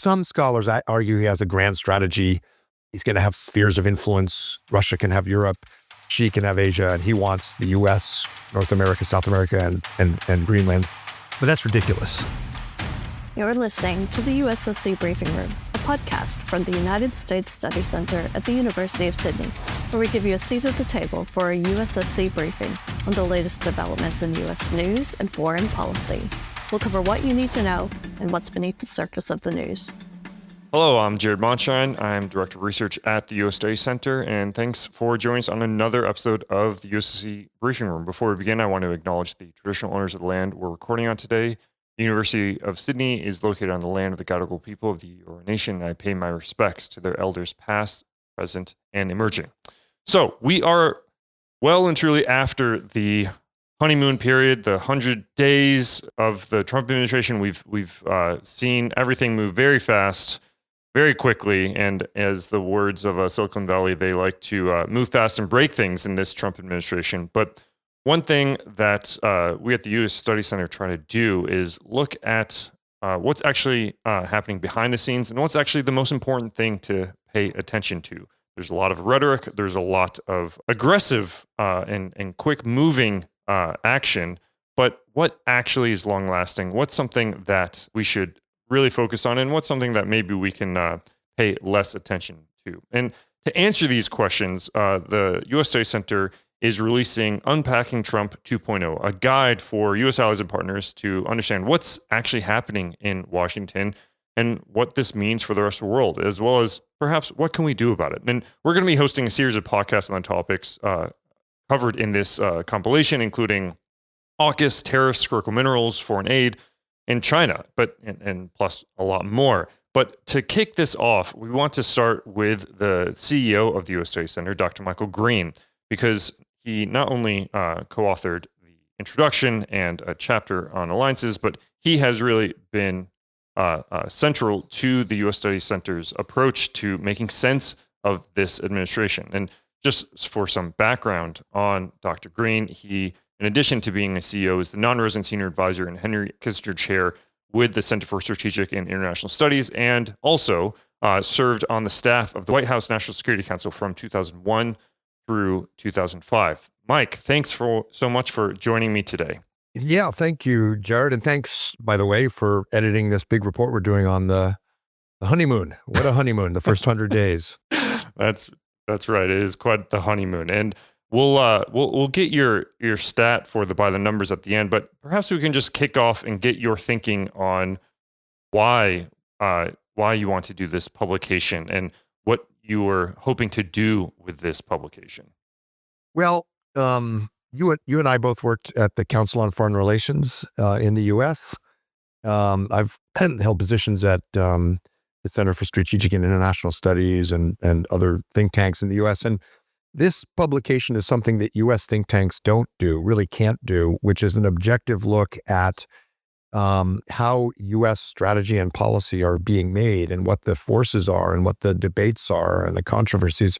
some scholars argue he has a grand strategy. He's going to have spheres of influence. Russia can have Europe. Xi can have Asia. And he wants the U.S., North America, South America, and Greenland. But that's ridiculous. You're listening to the USSC Briefing Room, a podcast from the United States Study Center at the University of Sydney, where we give you a seat at the table for a USSC briefing on the latest developments in U.S. news and foreign policy. We'll cover what you need to know and what's beneath the surface of the news. Hello, I'm Jared Monshine. I'm Director of Research at the US Study Center, and thanks for joining us on another episode of the USSC Briefing Room. Before we begin, I want to acknowledge the traditional owners of the land we're recording on today. The University of Sydney is located on the land of the Gadigal people of the Eora Nation, and I pay my respects to their elders past, present, and emerging. So we are well and truly after the honeymoon period, the 100 days of the Trump administration. We've seen everything move very fast, very quickly, and as the words of Silicon Valley, they like to move fast and break things in this Trump administration. But one thing that we at the U.S. Study Center try to do is look at what's actually happening behind the scenes and what's actually the most important thing to pay attention to. There's a lot of rhetoric. There's a lot of aggressive and quick-moving action, but what actually is long-lasting? What's something that we should really focus on, and what's something that maybe we can pay less attention to? And to answer these questions, the U.S. Study Center is releasing Unpacking Trump 2.0, a guide for U.S. allies and partners to understand what's actually happening in Washington and what this means for the rest of the world, as well as perhaps what can we do about it. And we're going to be hosting a series of podcasts on topics covered in this compilation, including AUKUS, tariffs, critical minerals, foreign aid, and China, and plus a lot more. But to kick this off, we want to start with the CEO of the U.S. Study Center, Dr. Michael Green, because he not only co-authored the introduction and a chapter on alliances, but he has really been central to the U.S. Study Center's approach to making sense of this administration. And just for some background on Dr. Green, he, in addition to being a CEO, is the non-resident senior advisor and Henry Kissinger Chair with the Center for Strategic and International Studies, and also served on the staff of the White House National Security Council from 2001 through 2005. Mike, thanks so much for joining me today. Yeah, thank you, Jared. And thanks, by the way, for editing this big report we're doing on the honeymoon. What a honeymoon, the first 100 days. That's right. It is quite the honeymoon. And we'll get your stat for by the numbers at the end, but perhaps we can just kick off and get your thinking on why you want to do this publication and what you were hoping to do with this publication. Well, you and I both worked at the Council on Foreign Relations in the U.S. I've held positions at the Center for Strategic and International Studies and other think tanks in the U.S. And this publication is something that U.S. think tanks really can't do, which is an objective look at how U.S. strategy and policy are being made and what the forces are and what the debates are and the controversies.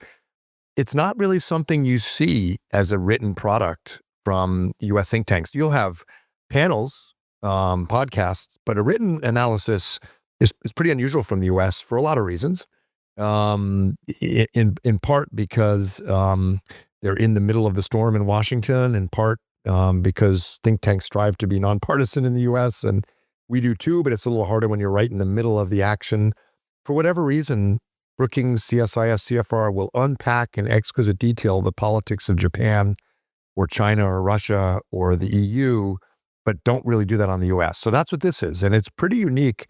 It's not really something you see as a written product from U.S. think tanks. You'll have panels, podcasts, but a written analysis is pretty unusual from the U.S. for a lot of reasons. In part because they're in the middle of the storm in Washington, in part because think tanks strive to be nonpartisan in the U.S., and we do too, but it's a little harder when you're right in the middle of the action. For whatever reason, Brookings, CSIS, CFR will unpack in exquisite detail the politics of Japan or China or Russia or the EU, but don't really do that on the U.S. So that's what this is, and it's pretty unique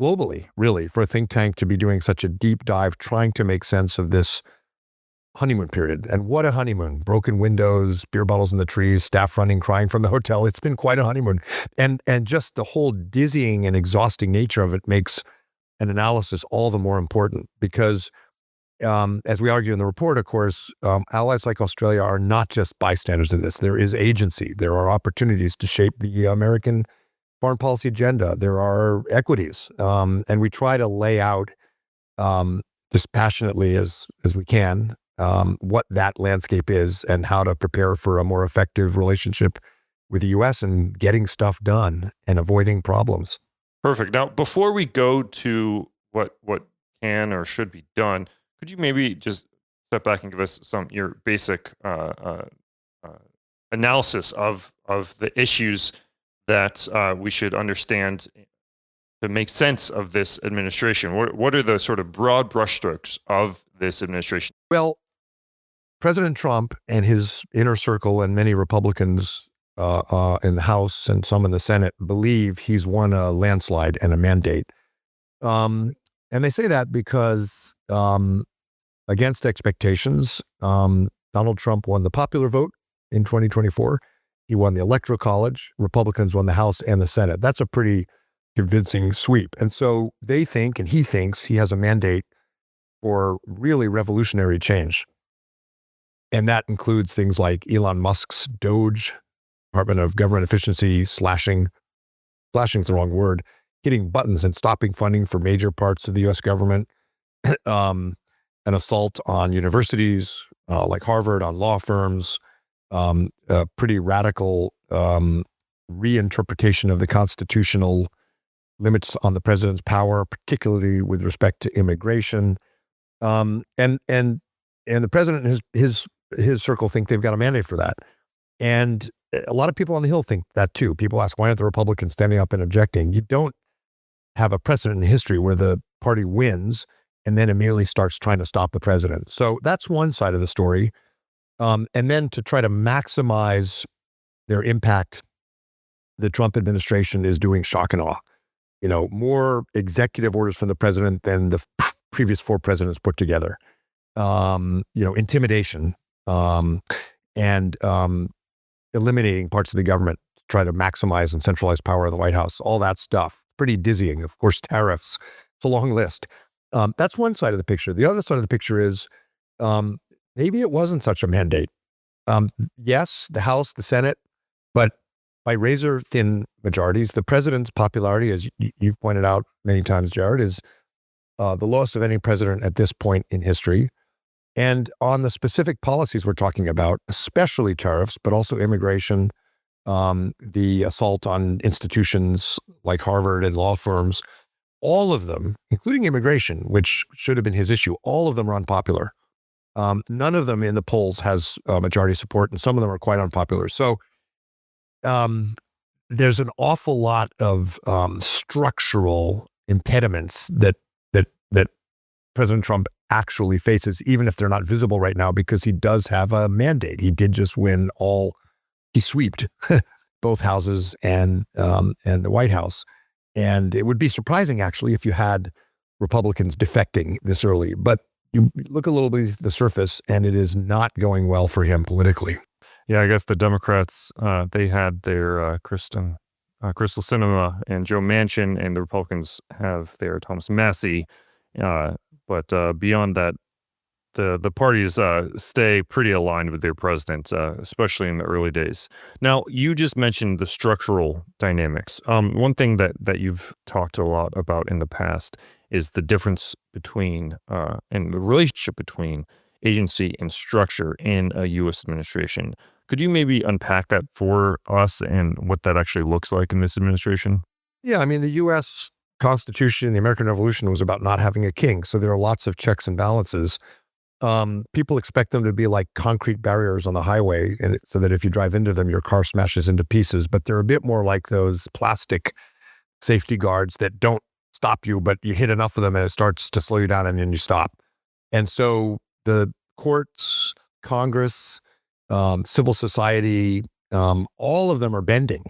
globally, really, for a think tank to be doing such a deep dive, trying to make sense of this honeymoon period. And what a honeymoon. Broken windows, beer bottles in the trees, staff running, crying from the hotel. It's been quite a honeymoon. And just the whole dizzying and exhausting nature of it makes an analysis all the more important because, as we argue in the report, of course, allies like Australia are not just bystanders in this. There is agency. There are opportunities to shape the American foreign policy agenda. There are equities. And we try to lay out dispassionately as we can what that landscape is and how to prepare for a more effective relationship with the U.S. and getting stuff done and avoiding problems. Perfect. Now, before we go to what can or should be done, could you maybe just step back and give us your basic analysis of the issues that we should understand to make sense of this administration? What are the sort of broad brushstrokes of this administration? Well, President Trump and his inner circle and many Republicans in the House and some in the Senate believe he's won a landslide and a mandate. And they say that because against expectations, Donald Trump won the popular vote in 2024. He won the Electoral College. Republicans won the House and the Senate. That's a pretty convincing sweep. And so they think, and he thinks, he has a mandate for really revolutionary change. And that includes things like Elon Musk's Doge, Department of Government Efficiency, slashing's the wrong word, hitting buttons and stopping funding for major parts of the U.S. government, an assault on universities like Harvard, on law firms, a pretty radical reinterpretation of the constitutional limits on the president's power, particularly with respect to immigration. And the president and his circle think they've got a mandate for that. And a lot of people on the Hill think that too. People ask, why aren't the Republicans standing up and objecting? You don't have a precedent in history where the party wins and then immediately starts trying to stop the president. So that's one side of the story. And then to try to maximize their impact, the Trump administration is doing shock and awe. More executive orders from the president than the previous 4 presidents put together. Intimidation, and eliminating parts of the government to try to maximize and centralize power in the White House, all that stuff. Pretty dizzying. Of course, tariffs. It's a long list. That's one side of the picture. The other side of the picture is maybe it wasn't such a mandate. Yes, the House, the Senate, but by razor-thin majorities, the president's popularity, as you've pointed out many times, Jared, is the lowest of any president at this point in history. And on the specific policies we're talking about, especially tariffs, but also immigration, the assault on institutions like Harvard and law firms, all of them, including immigration, which should have been his issue, all of them are unpopular. None of them in the polls has majority support, and some of them are quite unpopular. So there's an awful lot of structural impediments that President Trump actually faces, even if they're not visible right now, because he does have a mandate. He did just win he sweeped both houses and the White House. And it would be surprising, actually, if you had Republicans defecting this early. But you look a little beneath the surface, and it is not going well for him politically. Yeah, I guess the Democrats, they had their Crystal Sinema and Joe Manchin, and the Republicans have their Thomas Massie. But beyond that, the parties stay pretty aligned with their president, especially in the early days. Now, you just mentioned the structural dynamics. One thing that you've talked a lot about in the past is the difference between and the relationship between agency and structure in a U.S. administration. Could you maybe unpack that for us and what that actually looks like in this administration? Yeah, I mean, the U.S. Constitution, the American Revolution was about not having a king. So there are lots of checks and balances. People expect them to be like concrete barriers on the highway, and so that if you drive into them, your car smashes into pieces. But they're a bit more like those plastic safety guards that don't stop you, but you hit enough of them and it starts to slow you down and then you stop. And so the courts, Congress, civil society, all of them are bending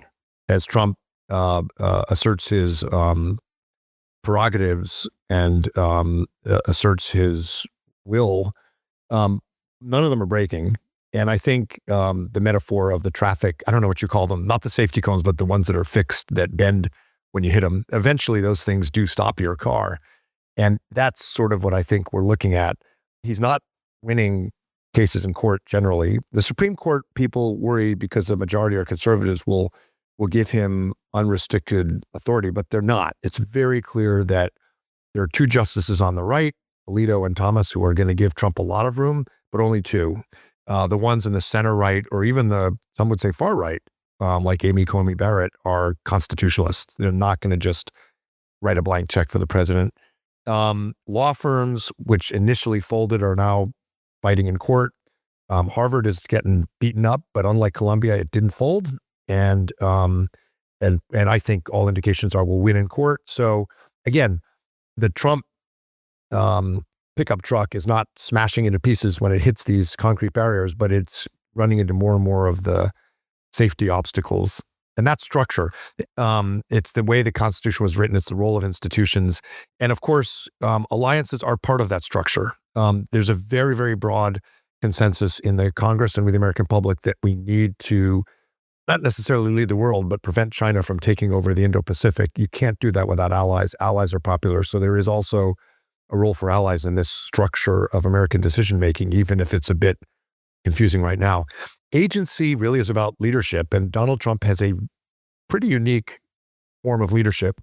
as Trump asserts his prerogatives and asserts his will. None of them are breaking. And I think the metaphor of the traffic, I don't know what you call them, not the safety cones, but the ones that are fixed that bend when you hit them, eventually those things do stop your car. And that's sort of what I think we're looking at. He's not winning cases in court generally. The Supreme Court, people worry because the majority are conservatives will give him unrestricted authority, but they're not. It's very clear that there are 2 justices on the right, Alito and Thomas, who are going to give Trump a lot of room, but only 2. The ones in the center right, or even some would say far right, like Amy Coney Barrett, are constitutionalists. They're not going to just write a blank check for the president. Law firms, which initially folded, are now fighting in court. Harvard is getting beaten up, but unlike Columbia, it didn't fold. And I think all indications are we'll win in court. So again, the Trump pickup truck is not smashing into pieces when it hits these concrete barriers, but it's running into more and more of the safety obstacles. And that's structure. It's the way the Constitution was written. It's the role of institutions. And of course, alliances are part of that structure. There's a very, very broad consensus in the Congress and with the American public that we need to not necessarily lead the world, but prevent China from taking over the Indo-Pacific. You can't do that without allies. Allies are popular. So there is also a role for allies in this structure of American decision-making, even if it's a bit confusing right now. Agency really is about leadership, and Donald Trump has a pretty unique form of leadership.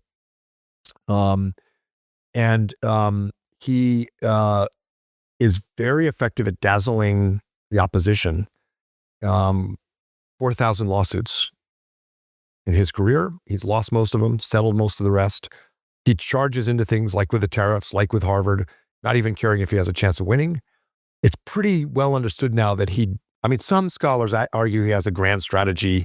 He is very effective at dazzling the opposition. 4,000 lawsuits in his career. He's lost most of them, settled most of the rest. He charges into things like with the tariffs, like with Harvard, not even caring if he has a chance of winning. It's pretty well understood now that some scholars argue he has a grand strategy.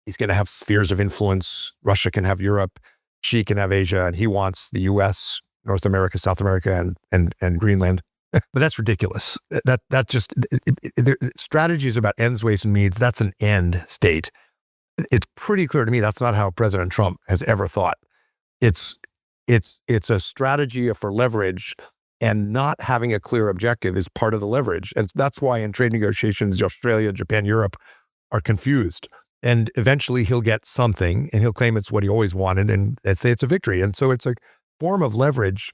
He's going to have spheres of influence. Russia can have Europe, Xi can have Asia, and he wants the US, North America, South America, and Greenland. But that's ridiculous. Strategy is about ends, ways, and means. That's an end state. It's pretty clear to me that's not how President Trump has ever thought. It's a strategy for leverage, and not having a clear objective is part of the leverage. And that's why in trade negotiations, Australia, Japan, Europe are confused. And eventually he'll get something and he'll claim it's what he always wanted and say it's a victory. And so it's a form of leverage.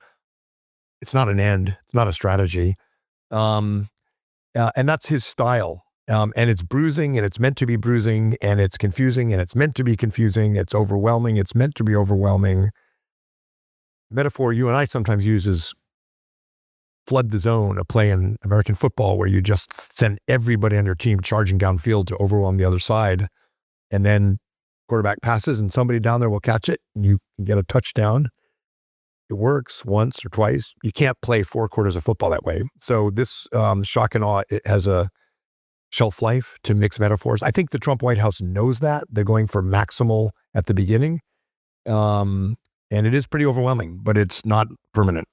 It's not an end. It's not a strategy. And that's his style. And it's bruising, and it's meant to be bruising, and it's confusing, and it's meant to be confusing. It's overwhelming. It's meant to be overwhelming. The metaphor you and I sometimes use is flood the zone, a play in American football where you just send everybody on your team charging downfield to overwhelm the other side. And then quarterback passes and somebody down there will catch it and you can get a touchdown. It works once or twice. You can't play 4 quarters of football that way. So this shock and awe, it has a shelf life, to mix metaphors. I think the Trump White House knows that. They're going for maximal at the beginning. And it is pretty overwhelming, but it's not permanent.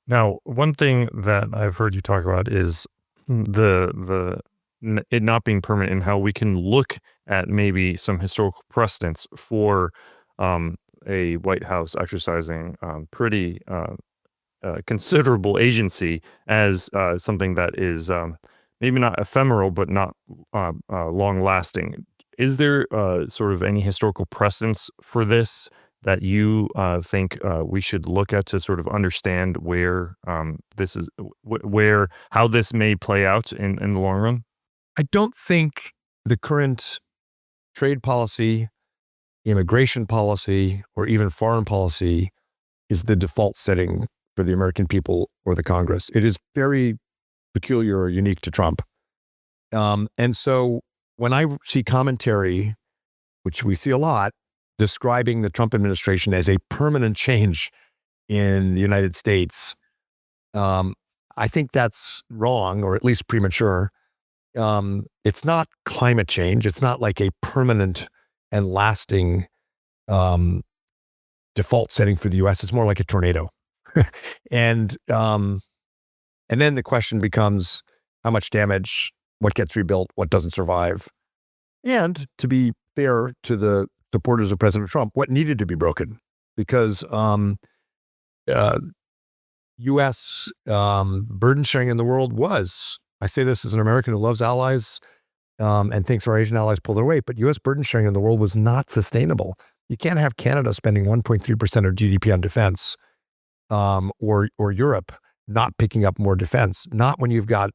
Now, one thing that I've heard you talk about is it not being permanent, and how we can look at maybe some historical precedents for a White House exercising pretty considerable agency as something that is maybe not ephemeral, but not long-lasting. Is there sort of any historical precedents for this that you think we should look at to sort of understand where how this may play out in the long run? I don't think the current trade policy, immigration policy, or even foreign policy is the default setting for the American people or the Congress. It is very peculiar or unique to Trump. And so when I see commentary, which we see a lot, describing the Trump administration as a permanent change in the United States, I think that's wrong, or at least premature. It's not climate change. It's not like a permanent and lasting default setting for the U.S. It's more like a tornado. And then the question becomes how much damage, what gets rebuilt, what doesn't survive. And to be fair to the supporters of President Trump, what needed to be broken? Because U.S. burden sharing in the world was, I say this as an American who loves allies and thinks our Asian allies pull their weight, but U.S. burden sharing in the world was not sustainable. You can't have Canada spending 1.3% of GDP on defense, or Europe not picking up more defense, not when you've got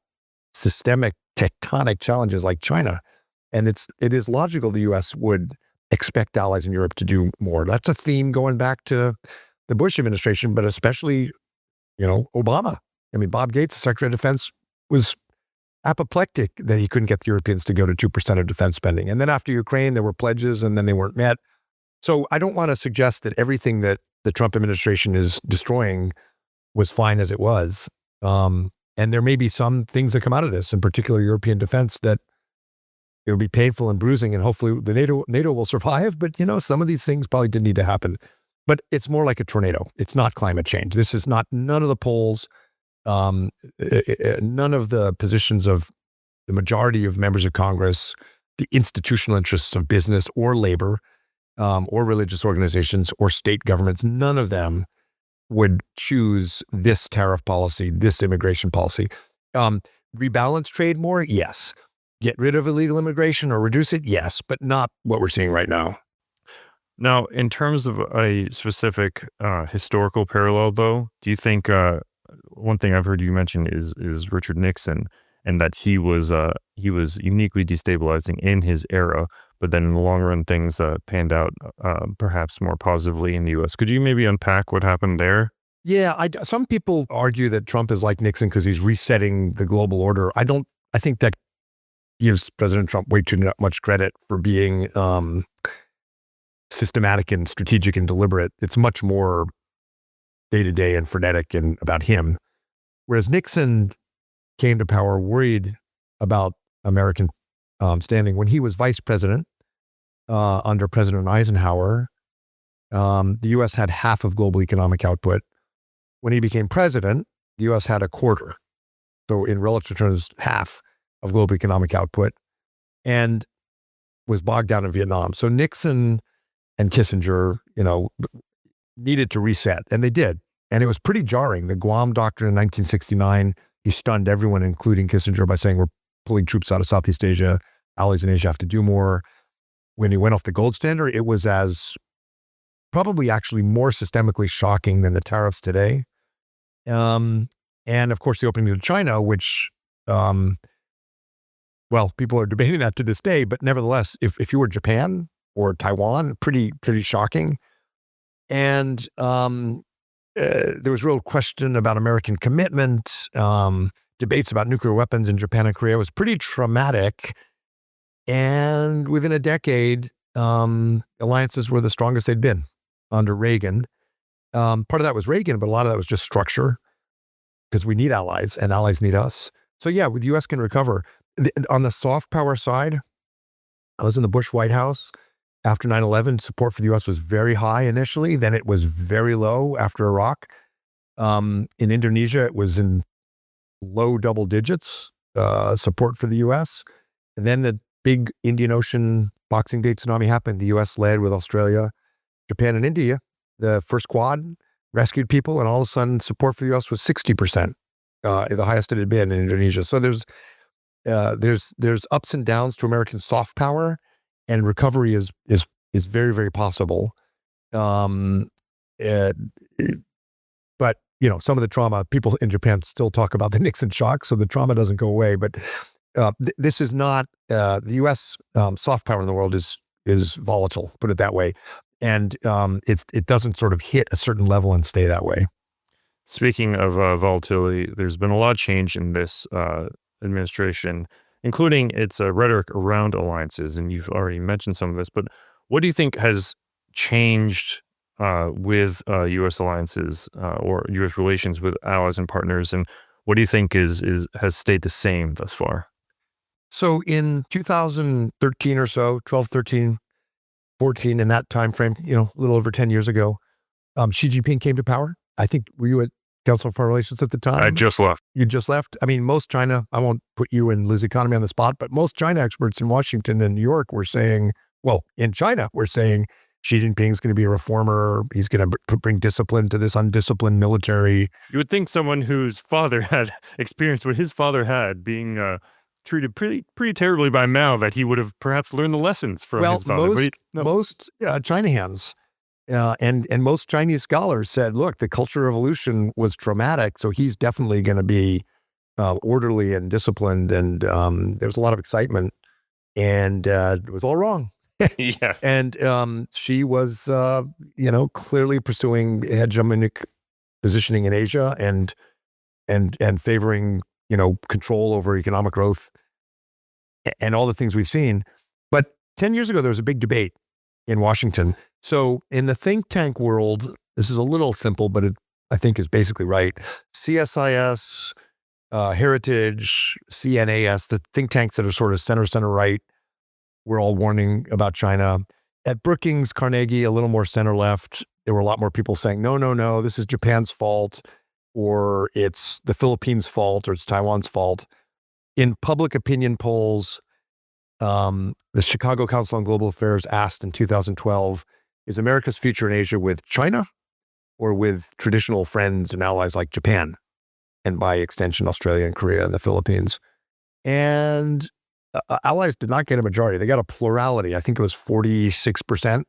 systemic tectonic challenges like China. And it is logical the U.S. would expect allies in Europe to do more. That's a theme going back to the Bush administration, but especially, Obama. I mean, Bob Gates, the Secretary of Defense, was apoplectic that he couldn't get the Europeans to go to 2% of defense spending. And then after Ukraine, there were pledges and then they weren't met. So I don't want to suggest that everything that the Trump administration is destroying was fine as it was. And there may be some things that come out of this, in particular European defense, that it will be painful and bruising, and hopefully the NATO will survive. But, some of these things probably didn't need to happen. But it's more like a tornado. It's not climate change. This is not, none of the polls, none of the positions of the majority of members of Congress, the institutional interests of business or labor, or religious organizations or state governments, none of them would choose this tariff policy, this immigration policy. Rebalance trade more? Yes. Get rid of illegal immigration or reduce it? Yes, but not what we're seeing right now. Now, in terms of a specific historical parallel, though, do you think one thing I've heard you mention is Richard Nixon, and that he was uniquely destabilizing in his era, but then in the long run things panned out perhaps more positively in the U.S. Could you maybe unpack what happened there? Yeah, some people argue that Trump is like Nixon because he's resetting the global order. I think that gives President Trump way too much credit for being systematic and strategic and deliberate. It's much more day-to-day and frenetic and about him. Whereas Nixon came to power worried about American standing. When he was vice president under President Eisenhower, the U.S. had half of global economic output. When he became president, the U.S. had a quarter. So in relative terms, half of global economic output, and was bogged down in Vietnam. So Nixon and Kissinger, needed to reset, and they did. And it was pretty jarring. The Guam Doctrine in 1969, he stunned everyone, including Kissinger, by saying we're pulling troops out of Southeast Asia. Allies in Asia have to do more. When he went off the gold standard, it was as probably actually more systemically shocking than the tariffs today. And of course, the opening to China, which, people are debating that to this day, but nevertheless, if you were Japan or Taiwan, pretty shocking. And there was real question about American commitment. Debates about nuclear weapons in Japan and Korea was pretty traumatic. And within a decade, alliances were the strongest they'd been under Reagan. Part of that was Reagan, but a lot of that was just structure, because we need allies and allies need us. So yeah, the U.S. can recover. On the soft power side, I was in the Bush White House. After 9/11, support for the U.S. was very high initially. Then it was very low after Iraq. In Indonesia, it was in low double digits, support for the U.S. And then the big Indian Ocean Boxing Day tsunami happened. The U.S. led with Australia, Japan, and India. The first Quad rescued people, and all of a sudden, support for the U.S. was 60%, the highest it had been in Indonesia. So there's ups and downs to American soft power, and recovery is very, very possible. But some of the trauma, people in Japan still talk about the Nixon shock, so the trauma doesn't go away. But this is not the U.S. Soft power in the world is volatile, put it that way, and it doesn't sort of hit a certain level and stay that way. Speaking of volatility, there's been a lot of change in this administration, including its rhetoric around alliances, and you've already mentioned some of this. But what do you think has changed with U.S. alliances or U.S. relations with allies and partners, and what do you think has stayed the same thus far? So in 2013 or so, 12, 13, 14, in that time frame, a little over 10 years ago, Xi Jinping came to power. I think, were you at Council on Foreign Relations at the time? I just left. You just left? I mean, most China, I won't put you and Liz Economy on the spot, but most China experts in Washington and New York were saying, in China, we're saying Xi Jinping's going to be a reformer. He's going to bring discipline to this undisciplined military. You would think someone whose father had experienced what his father had, being treated pretty terribly by Mao, that he would have perhaps learned the lessons from his father. Most China hands and most Chinese scholars said, look, the Cultural Revolution was traumatic, so he's definitely going to be orderly and disciplined. And there's a lot of excitement, and it was all wrong. Yes. And she was, clearly pursuing hegemonic positioning in Asia and favoring, control over economic growth and all the things we've seen. But 10 years ago, there was a big debate in Washington. So in the think tank world, This is a little simple, but it, I think, is basically right. CSIS, Heritage, CNAS, the think tanks that are sort of center right, we're all warning about China. At Brookings, Carnegie, a little more center left, there were a lot more people saying, no, this is Japan's fault, or it's the Philippines' fault, or it's Taiwan's fault. In public opinion polls, the Chicago Council on Global Affairs asked in 2012, is America's future in Asia with China or with traditional friends and allies like Japan, and by extension, Australia and Korea and the Philippines? And allies did not get a majority. They got a plurality. I think it was 46%.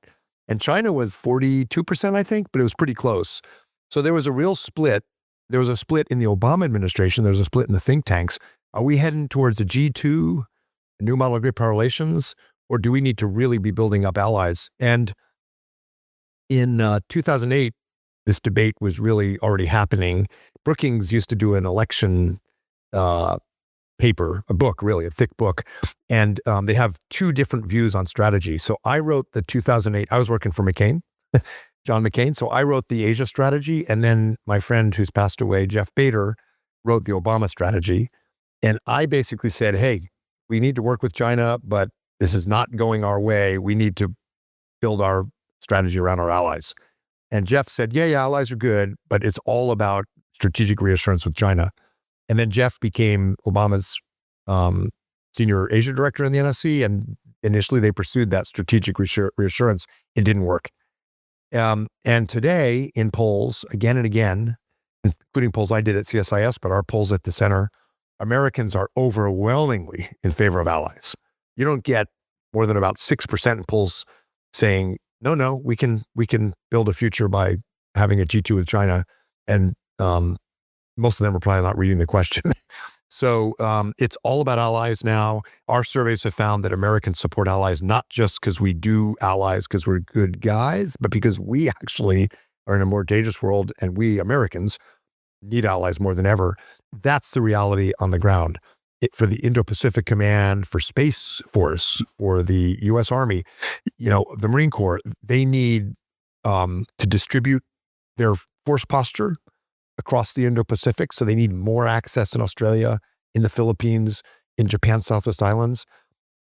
And China was 42%, I think, but it was pretty close. So there was a real split. There was a split in the Obama administration. There was a split in the think tanks. Are we heading towards a G2, a new model of great power relations, or do we need to really be building up allies? And in 2008, this debate was really already happening. Brookings used to do an election paper, a book, really, a thick book. And they have two different views on strategy. So I wrote the 2008, I was working for McCain, John McCain. So I wrote the Asia strategy. And then my friend who's passed away, Jeff Bader, wrote the Obama strategy. And I basically said, hey, we need to work with China, but this is not going our way. We need to build our strategy around our allies. And Jeff said, yeah, allies are good, but it's all about strategic reassurance with China. And then Jeff became Obama's senior Asia director in the NSC. And initially they pursued that strategic reassurance. It didn't work. And today in polls, again and again, including polls I did at CSIS, but our polls at the center, Americans are overwhelmingly in favor of allies. You don't get more than about 6% in polls saying, no, we can build a future by having a G2 with China. And most of them are probably not reading the question. So it's all about allies now. Our surveys have found that Americans support allies, not just because we do allies because we're good guys, but because we actually are in a more dangerous world, and we Americans need allies more than ever. That's the reality on the ground. For the Indo-Pacific Command, for Space Force, for the U.S. Army, the Marine Corps, they need to distribute their force posture across the Indo-Pacific. So they need more access in Australia, in the Philippines, in Japan, Southwest Islands.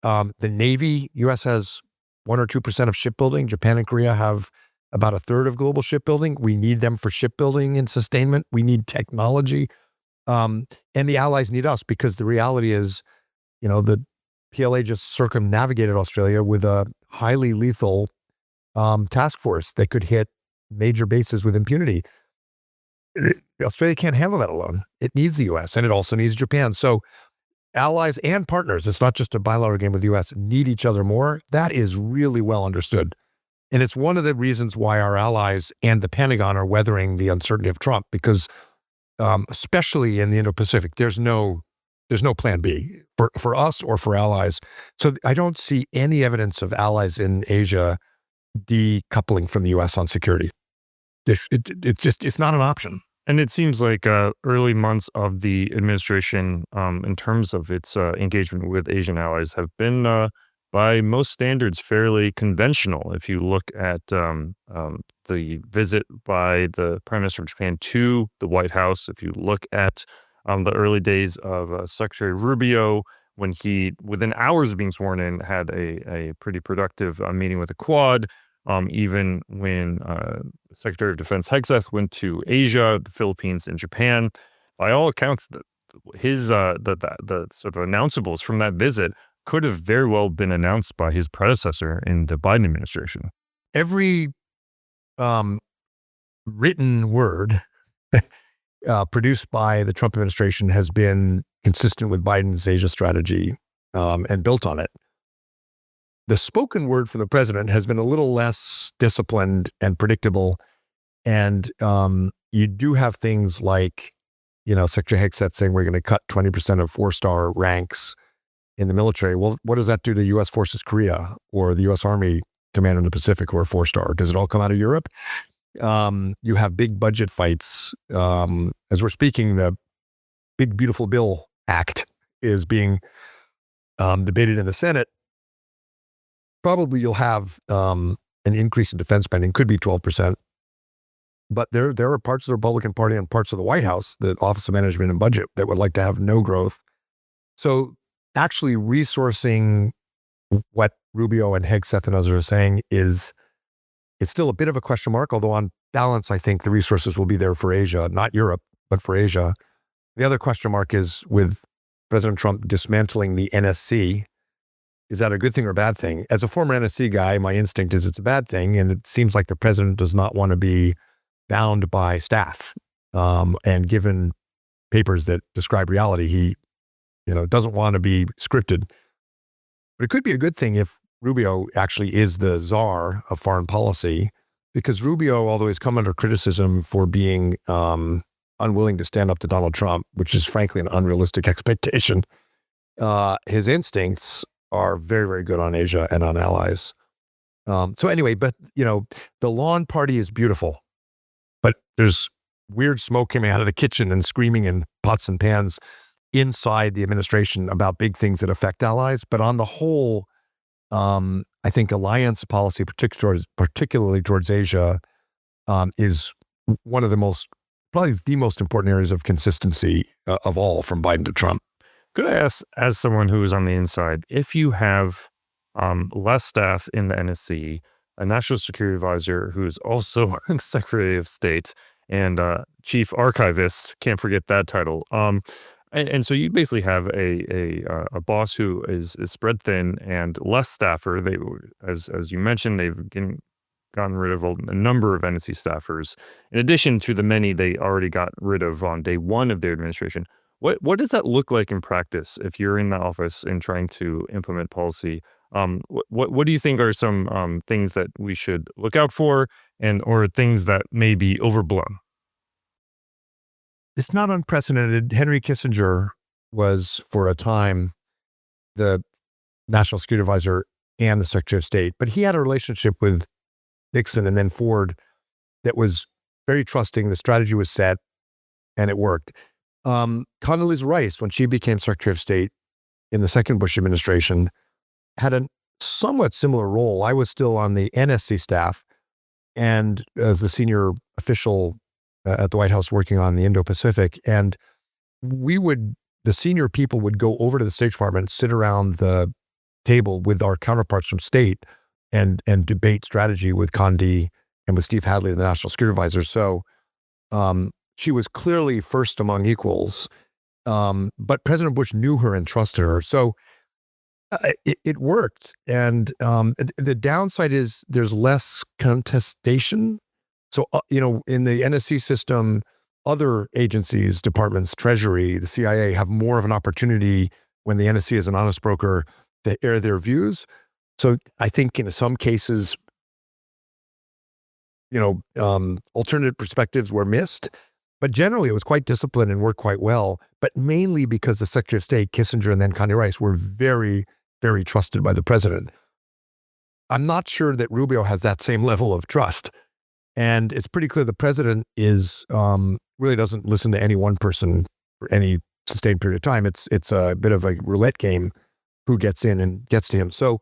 The Navy, U.S. has 1 or 2% of shipbuilding. Japan and Korea have about a third of global shipbuilding. We need them for shipbuilding and sustainment. We need technology. And the allies need us, because the reality is, the PLA just circumnavigated Australia with a highly lethal task force that could hit major bases with impunity. Australia can't handle that alone. It needs the U.S. and it also needs Japan. So allies and partners, it's not just a bilateral game with the U.S., need each other more. That is really well understood. And it's one of the reasons why our allies and the Pentagon are weathering the uncertainty of Trump, because especially in the Indo-Pacific, there's no plan B for us or for allies. So I don't see any evidence of allies in Asia decoupling from the U.S. on security. It's not an option. And it seems like early months of the administration, in terms of its engagement with Asian allies, have been, by most standards, fairly conventional. If you look at the visit by the Prime Minister of Japan to the White House, if you look at the early days of Secretary Rubio, when he, within hours of being sworn in, had a pretty productive meeting with the Quad. Even when Secretary of Defense Hegseth went to Asia, the Philippines, and Japan, by all accounts, his the sort of announceables from that visit could have very well been announced by his predecessor in the Biden administration. Every written word produced by the Trump administration has been consistent with Biden's Asia strategy and built on it. The spoken word from the president has been a little less disciplined and predictable. And you do have things like, Secretary Hegseth saying we're going to cut 20% of 4-star ranks in the military. Well, what does that do to U.S. Forces Korea or the U.S. Army Command in the Pacific, who are 4-star? Does it all come out of Europe? You have big budget fights. As we're speaking, the Big Beautiful Bill Act is being debated in the Senate. Probably you'll have an increase in defense spending, could be 12%. But there are parts of the Republican Party and parts of the White House, the Office of Management and Budget, that would like to have no growth. So actually resourcing what Rubio and Hegseth and others are saying it's still a bit of a question mark, although on balance, I think the resources will be there for Asia, not Europe, but for Asia. The other question mark is with President Trump dismantling the NSC. Is that a good thing or a bad thing? As a former NSC guy, my instinct is it's a bad thing. And it seems like the president does not want to be bound by staff. And given papers that describe reality, he doesn't want to be scripted. But it could be a good thing if Rubio actually is the czar of foreign policy, because Rubio, although he's come under criticism for being unwilling to stand up to Donald Trump, which is frankly an unrealistic expectation, his instincts are very, very good on Asia and on allies. So anyway, but the lawn party is beautiful, but there's weird smoke coming out of the kitchen and screaming in pots and pans inside the administration about big things that affect allies. But on the whole, I think alliance policy, particularly towards Asia, is one of probably the most important areas of consistency of all from Biden to Trump. Could I ask, as someone who is on the inside, if you have less staff in the NSC, a national security advisor who is also Secretary of State and chief archivist, can't forget that title. And so you basically have a boss who is spread thin and less staffer. They, as you mentioned, they've gotten rid of a number of NSC staffers, in addition to the many they already got rid of on day one of their administration. What does that look like in practice if you're in the office and trying to implement policy? What do you think are some things that we should look out for, or things that may be overblown? It's not unprecedented. Henry Kissinger was, for a time, the national security advisor and the Secretary of State, but he had a relationship with Nixon and then Ford that was very trusting. The strategy was set, and it worked. Condoleezza Rice, when she became Secretary of State in the second Bush administration, had a somewhat similar role. I was still on the NSC staff and as the senior official at the White House working on the Indo-Pacific. And the senior people would go over to the State Department, sit around the table with our counterparts from state and debate strategy with Condi and with Steve Hadley, the national security advisor. So she was clearly first among equals. But President Bush knew her and trusted her. So it worked. And the downside is there's less contestation. So, in the NSC system, other agencies, departments, Treasury, the CIA have more of an opportunity when the NSC is an honest broker to air their views. So I think in some cases, alternative perspectives were missed, but generally it was quite disciplined and worked quite well, but mainly because the Secretary of State, Kissinger, and then Condoleezza Rice were very, very trusted by the president. I'm not sure that Rubio has that same level of trust. And it's pretty clear the president really doesn't listen to any one person for any sustained period of time. It's a bit of a roulette game who gets in and gets to him. So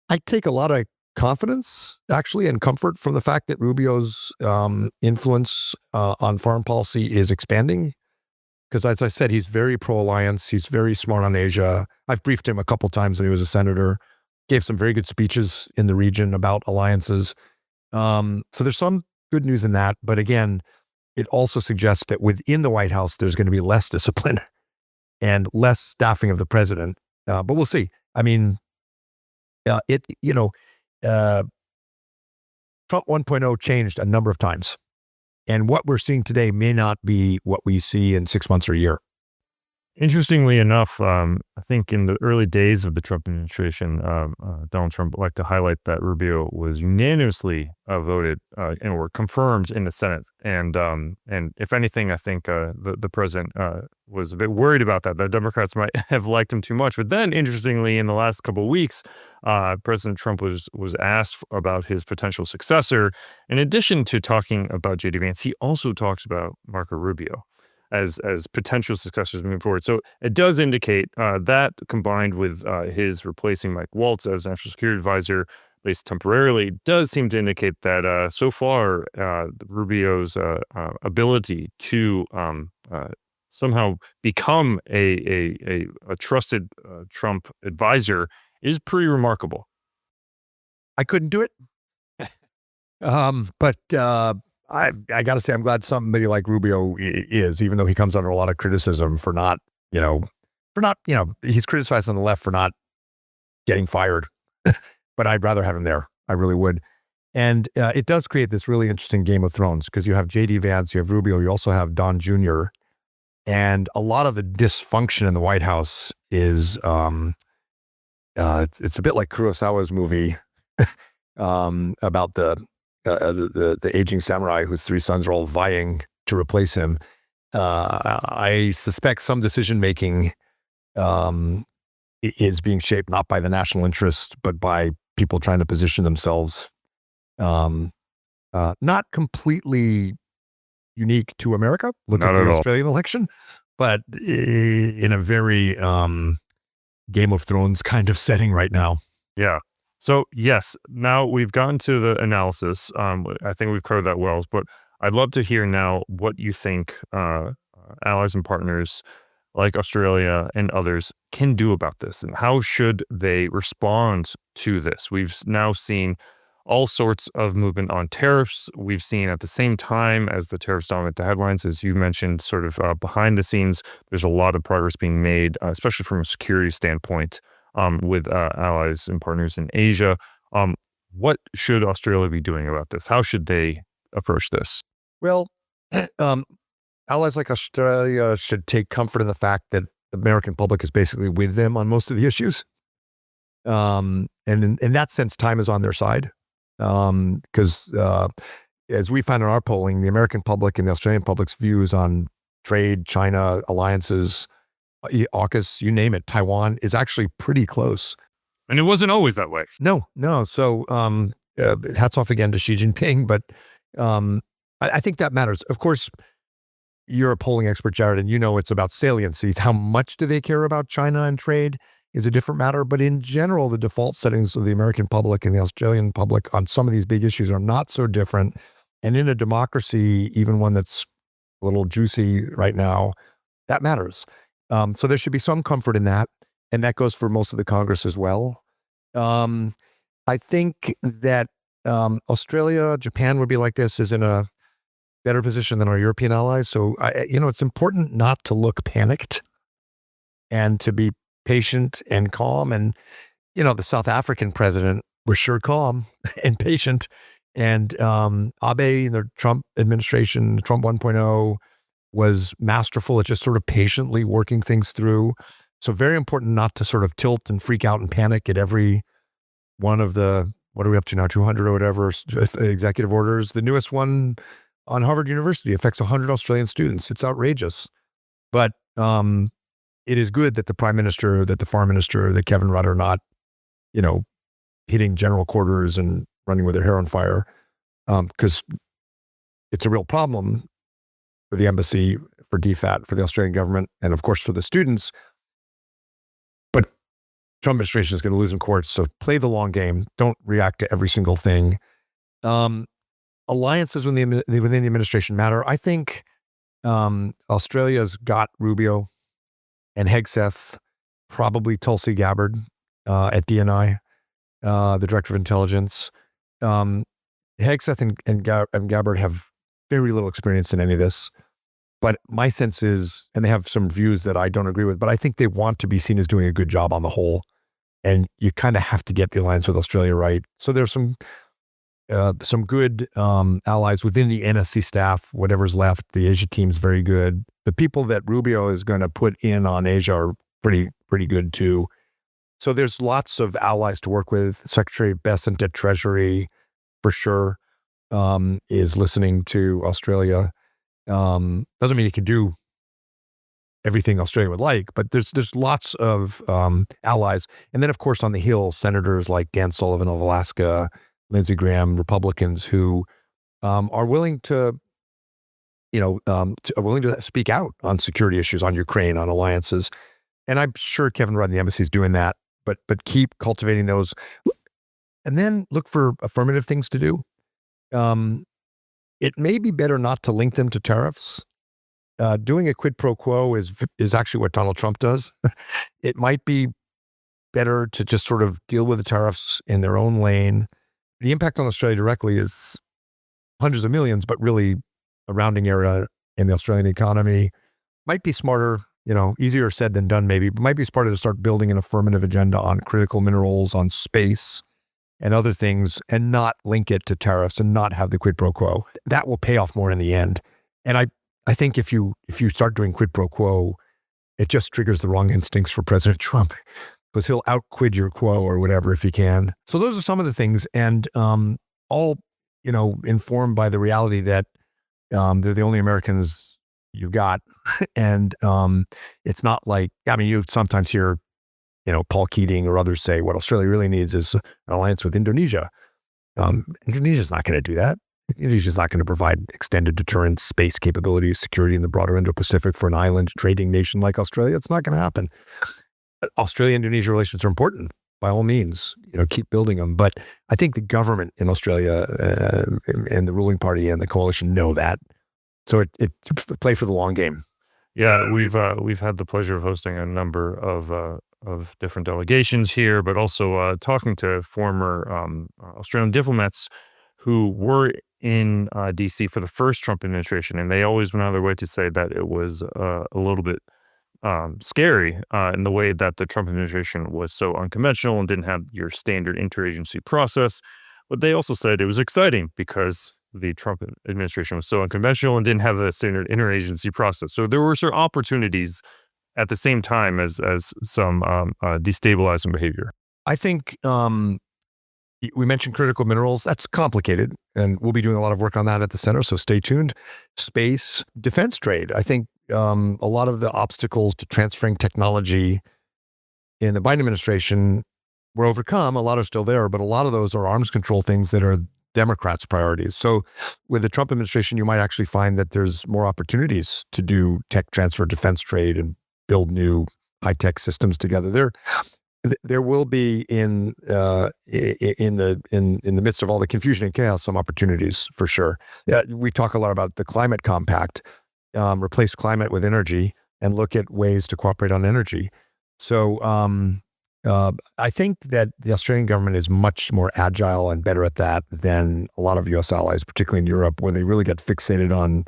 I take a lot of confidence, actually, and comfort from the fact that Rubio's influence on foreign policy is expanding. Because as I said, he's very pro-alliance. He's very smart on Asia. I've briefed him a couple times when he was a senator. Gave some very good speeches in the region about alliances. So there's some good news in that. But again, it also suggests that within the White House, there's going to be less discipline and less staffing of the president. But we'll see. I mean, Trump 1.0 changed a number of times. And what we're seeing today may not be what we see in 6 months or a year. Interestingly enough, I think in the early days of the Trump administration, Donald Trump liked to highlight that Rubio was unanimously voted and were confirmed in the Senate. And if anything, I think the president was a bit worried about that. The Democrats might have liked him too much. But then, interestingly, in the last couple of weeks, President Trump was asked about his potential successor. In addition to talking about J.D. Vance, he also talks about Marco Rubio as potential successors moving forward. So it does indicate that, combined with his replacing Mike Waltz as national security advisor, least temporarily, does seem to indicate that so far Rubio's ability to somehow become a trusted Trump advisor is pretty remarkable. I couldn't do it. But I got to say, I'm glad somebody like Rubio is, even though he comes under a lot of criticism for not, he's criticized on the left for not getting fired. But I'd rather have him there. I really would. And it does create this really interesting Game of Thrones because you have J.D. Vance, you have Rubio, you also have Don Jr. And a lot of the dysfunction in the White House is it's a bit like Kurosawa's movie about the aging samurai whose three sons are all vying to replace him. I suspect some decision making is being shaped not by the national interest, but by people trying to position themselves. Not completely unique to America. Look Not at at the all. Australian election, but in a very Game of Thrones kind of setting right now. Yeah. So yes, now we've gotten to the analysis. I think we've covered that well, but I'd love to hear now what you think allies and partners like Australia and others can do about this, and how should they respond to this? We've now seen all sorts of movement on tariffs. We've seen at the same time as the tariffs dominate the headlines, as you mentioned, sort of behind the scenes, there's a lot of progress being made, especially from a security standpoint with allies and partners in Asia. What should Australia be doing about this? How should they approach this? Well, allies like Australia should take comfort in the fact that the American public is basically with them on most of the issues. And in that sense, time is on their side. Because as we find in our polling, the American public and the Australian public's views on trade, China, alliances, AUKUS, you name it, Taiwan, is actually pretty close. And it wasn't always that way. No. So hats off again to Xi Jinping, but I think that matters. Of course, you're a polling expert, Jared, and you know it's about saliency. How much do they care about China and trade is a different matter. But in general, the default settings of the American public and the Australian public on some of these big issues are not so different. And in a democracy, even one that's a little juicy right now, that matters. So there should be some comfort in that. And that goes for most of the Congress as well. I think that Australia, Japan would be like this, is in a better position than our European allies. So, it's important not to look panicked and to be patient and calm. And, the South African president was sure calm and patient. And Abe, the Trump administration, Trump 1.0, was masterful at just sort of patiently working things through. So very important not to sort of tilt and freak out and panic at every one of the, what are we up to now, 200 or whatever, executive orders. The newest one on Harvard University affects 100 Australian students. It's outrageous. But it is good that the prime minister, that the foreign minister, that Kevin Rudd are not, hitting general quarters and running with their hair on fire, because it's a real problem for the embassy, for DFAT, for the Australian government, and of course for the students. But Trump administration is going to lose in court, so play the long game. Don't react to every single thing. Alliances within the administration matter. I think Australia's got Rubio and Hegseth, probably Tulsi Gabbard at DNI, the director of intelligence. Hegseth and Gabbard have very little experience in any of this. But my sense is, and they have some views that I don't agree with, but I think they want to be seen as doing a good job on the whole. And you kind of have to get the alliance with Australia right. So there's some good allies within the NSC staff, whatever's left. The Asia team's very good. The people that Rubio is going to put in on Asia are pretty good too. So there's lots of allies to work with. Secretary Bessent at Treasury, for sure, is listening to Australia. Doesn't mean he can do everything Australia would like, but there's lots of allies. And then, of course, on the Hill, senators like Dan Sullivan of Alaska, Lindsey Graham, Republicans who are willing to, willing to speak out on security issues, on Ukraine, on alliances. And I'm sure Kevin Rudd and the embassy is doing that, but keep cultivating those. and then look for affirmative things to do. It may be better not to link them to tariffs. Doing a quid pro quo is actually what Donald Trump does. It might be better to just sort of deal with the tariffs in their own lane. The impact on Australia directly is hundreds of millions, but really a rounding error in the Australian economy. Might be smarter, easier said than done maybe, but might be smarter to start building an affirmative agenda on critical minerals, on space and other things, and not link it to tariffs and not have the quid pro quo. That will pay off more in the end. And I think if you start doing quid pro quo, it just triggers the wrong instincts for President Trump because he'll outquid your quo or whatever if he can. So those are some of the things, and all informed by the reality that they're the only Americans you've got, and it's not like you sometimes hear Paul Keating or others say what Australia really needs is an alliance with Indonesia. Indonesia's not going to do that. Indonesia's not going to provide extended deterrence, space capabilities, security in the broader Indo-Pacific for an island trading nation like Australia. It's not going to happen. Australia-Indonesia relations are important, by all means. Keep building them. But I think the government in Australia and the ruling party and the coalition know that. So it play for the long game. Yeah, we've had the pleasure of hosting a number of different delegations here, but also talking to former Australian diplomats who were in D.C. for the first Trump administration, and they always went out of their way to say that it was a little bit scary in the way that the Trump administration was so unconventional and didn't have your standard interagency process. But they also said it was exciting because the Trump administration was so unconventional and didn't have a standard interagency process. So there were certain opportunities at the same time as some destabilizing behavior. I think we mentioned critical minerals. That's complicated, and we'll be doing a lot of work on that at the center, so stay tuned. Space, defense trade. I think a lot of the obstacles to transferring technology in the Biden administration were overcome. A lot are still there, but a lot of those are arms control things that are Democrats' priorities. So with the Trump administration, you might actually find that there's more opportunities to do tech transfer, defense trade, and build new high-tech systems together. There will be in the midst of all the confusion and chaos some opportunities for sure. We talk a lot about the climate compact, replace climate with energy, and look at ways to cooperate on energy. So I think that the Australian government is much more agile and better at that than a lot of U.S. allies, particularly in Europe, where they really get fixated on.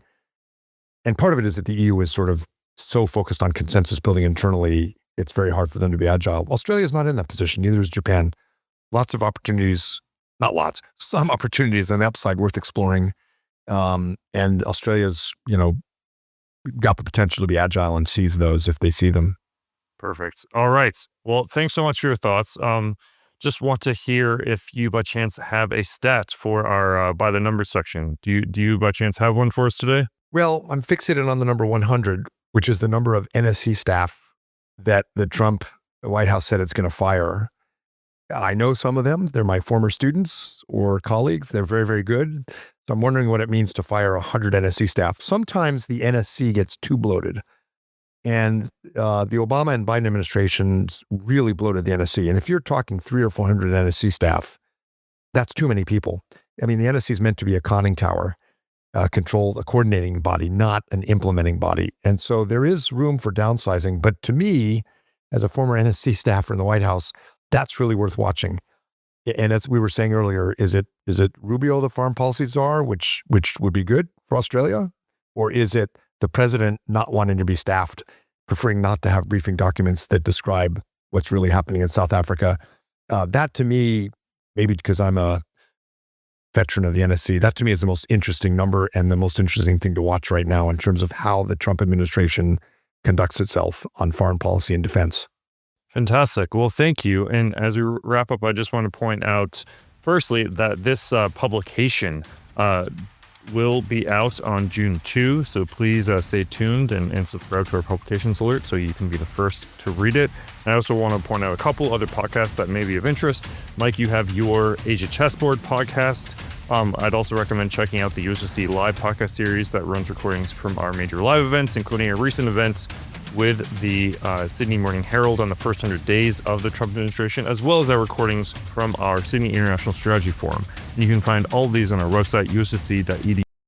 And part of it is that the EU is sort of so focused on consensus building internally. It's very hard for them to be agile. Australia is not in that position. Neither is Japan. Lots of opportunities, not lots, some opportunities on the upside worth exploring. And Australia's, got the potential to be agile and seize those if they see them. Perfect. All right. Well, thanks so much for your thoughts. Just want to hear if you by chance have a stat for our by the numbers section. Do you by chance have one for us today? Well, I'm fixated on the number 100, which is the number of NSC staff that the Trump White House said it's going to fire. I know some of them. They're my former students or colleagues. They're very, very good. So I'm wondering what it means to fire 100 NSC staff. Sometimes the NSC gets too bloated. And the Obama and Biden administrations really bloated the NSC. And if you're talking 300 or 400 NSC staff, that's too many people. I mean, the NSC is meant to be a conning tower, a coordinating body, not an implementing body. And so there is room for downsizing. But to me, as a former NSC staffer in the White House, that's really worth watching. And as we were saying earlier, is it Rubio, the foreign policy czar, which would be good for Australia? Or is it the president not wanting to be staffed, preferring not to have briefing documents that describe what's really happening in South Africa? That to me, maybe because I'm a veteran of the NSC, that to me is the most interesting number and the most interesting thing to watch right now in terms of how the Trump administration conducts itself on foreign policy and defense. Fantastic. Well, thank you. And as we wrap up, I just want to point out, firstly, that this publication will be out on June 2. So please stay tuned and subscribe to our publications alert so you can be the first to read it. And I also want to point out a couple other podcasts that may be of interest. Mike, you have your Asia Chessboard podcast. I'd also recommend checking out the USSC live podcast series that runs recordings from our major live events, including a recent event with the Sydney Morning Herald on the first 100 days of the Trump administration, as well as our recordings from our Sydney International Strategy Forum. And you can find all of these on our website, ussc.edu.